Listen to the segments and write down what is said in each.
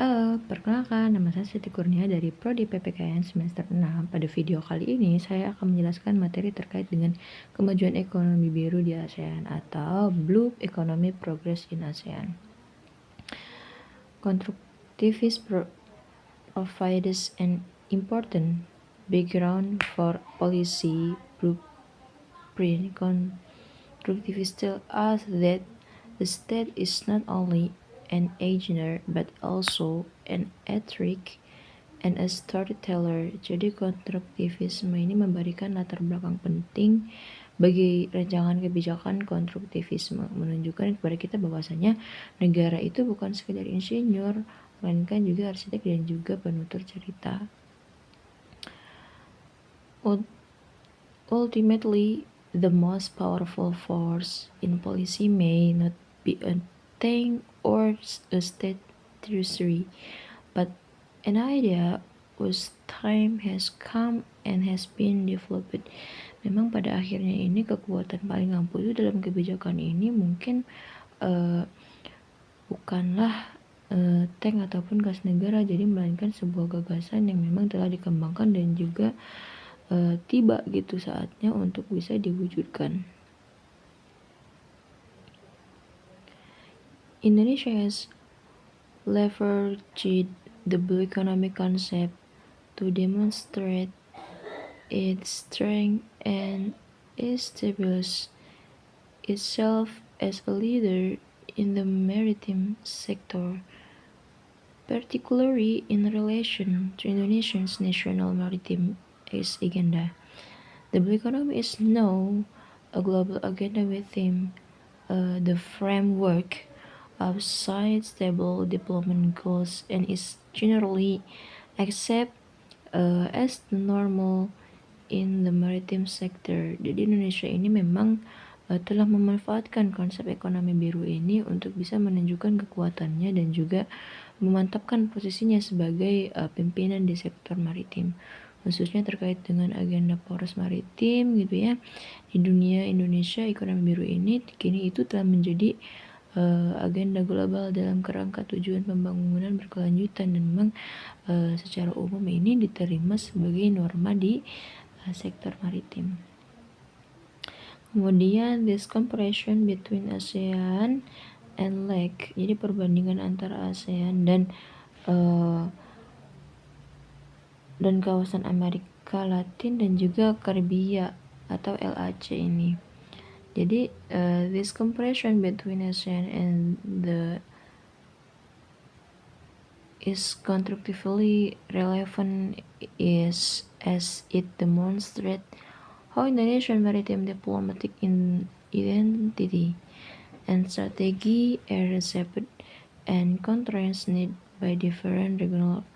Halo, perkenalkan nama saya Siti Kurnia dari Prodi PPKN semester 6. Pada video kali ini saya akan menjelaskan materi terkait dengan kemajuan ekonomi biru di ASEAN atau Blue Economy Progress in ASEAN. Constructivism provides an important background for policy blueprint. Constructivists tell us that the state is not only an engineer but also an ethic and a storyteller. Jadi konstruktivisme ini memberikan latar belakang penting bagi rancangan kebijakan konstruktivisme, menunjukkan kepada kita bahwasanya negara itu bukan sekedar insinyur, melainkan juga arsitek dan juga penutur cerita. Ultimately, the most powerful force in policy may not be a thing or a state treasury, but an idea whose time has come and has been developed. Memang pada akhirnya ini kekuatan paling ampuh itu dalam kebijakan ini mungkin bukanlah tank ataupun gas negara, jadi melainkan sebuah gagasan yang memang telah dikembangkan dan juga tiba gitu saatnya untuk bisa diwujudkan. Indonesia has leveraged the blue economy concept to demonstrate its strength and establish itself as a leader in the maritime sector, particularly in relation to Indonesia's national maritime agenda. The blue economy is now a global agenda within the framework of sustainable development goals and is generally accepted as the normal in the maritime sector. Jadi Indonesia ini memang telah memanfaatkan konsep ekonomi biru ini untuk bisa menunjukkan kekuatannya dan juga memantapkan posisinya sebagai pimpinan di sektor maritim, khususnya terkait dengan agenda poros maritim gitu ya. Di dunia Indonesia, ekonomi biru ini kini itu telah menjadi agenda global dalam kerangka tujuan pembangunan berkelanjutan dan memang secara umum ini diterima sebagai norma di sektor maritim. Kemudian this comparison between ASEAN and LAC, jadi perbandingan antara ASEAN dan kawasan Amerika Latin dan juga Karibia atau LAC ini. Jadi this comparison between ASEAN and the is constructively relevant is as it demonstrates how Indonesian maritime diplomatic identity and strategy are reshaped and contrasted by different regional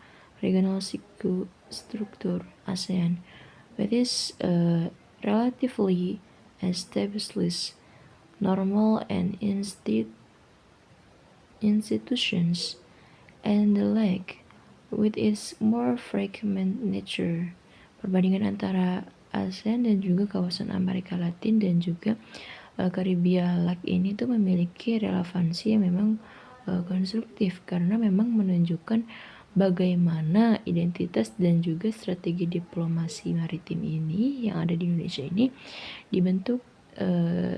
structure ASEAN, with its relatively established normal and institutions, and the LAC with its more fragmented nature. Perbandingan antara ASEAN dan juga kawasan Amerika Latin dan juga Karibia LAC ini tuh memiliki relevansi yang memang konstruktif karena memang menunjukkan bagaimana identitas dan juga strategi diplomasi maritim ini yang ada di Indonesia ini dibentuk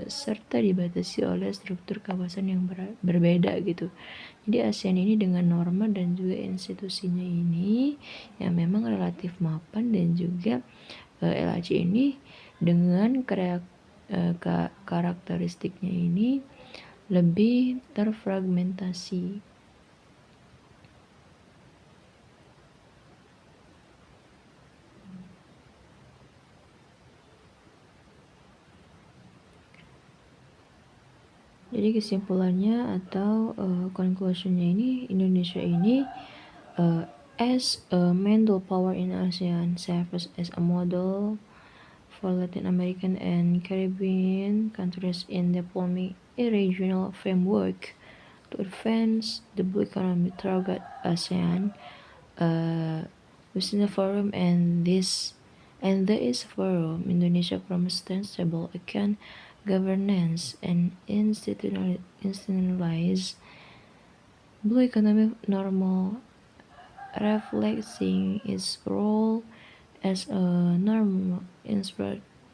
serta dibatasi oleh struktur kawasan yang berbeda gitu. Jadi ASEAN ini dengan norma dan juga institusinya ini yang memang relatif mapan, dan juga LAC ini dengan karakteristiknya ini lebih terfragmentasi. Jadi kesimpulannya atau conclusionnya ini, Indonesia ini as a mantle power in ASEAN serves as a model for Latin American and Caribbean countries in developing a regional framework to advance the blue economy throughout ASEAN within the forum, and this forum Indonesia promotes stable account governance and institutionalized blue economy normal reflecting its role as a normal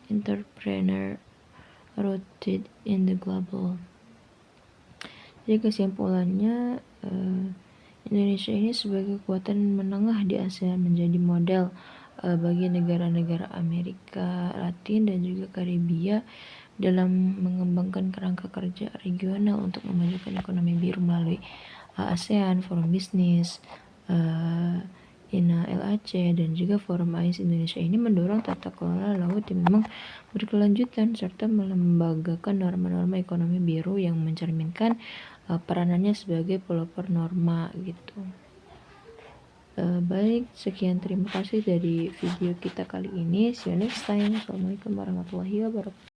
entrepreneur rooted in the global. Jadi kesimpulannya, Indonesia ini sebagai kekuatan menengah di ASEAN menjadi model bagi negara-negara Amerika Latin dan juga Karibia dalam mengembangkan kerangka kerja regional untuk memajukan ekonomi biru melalui ASEAN, Forum Bisnis, INA-LAC, dan juga Forum AIS. Indonesia ini mendorong tata kelola laut yang memang berkelanjutan serta melembagakan norma-norma ekonomi biru yang mencerminkan peranannya sebagai pelopor norma gitu. Baik, sekian, terima kasih dari video kita kali ini. See you next time. Assalamualaikum warahmatullahi wabarakatuh.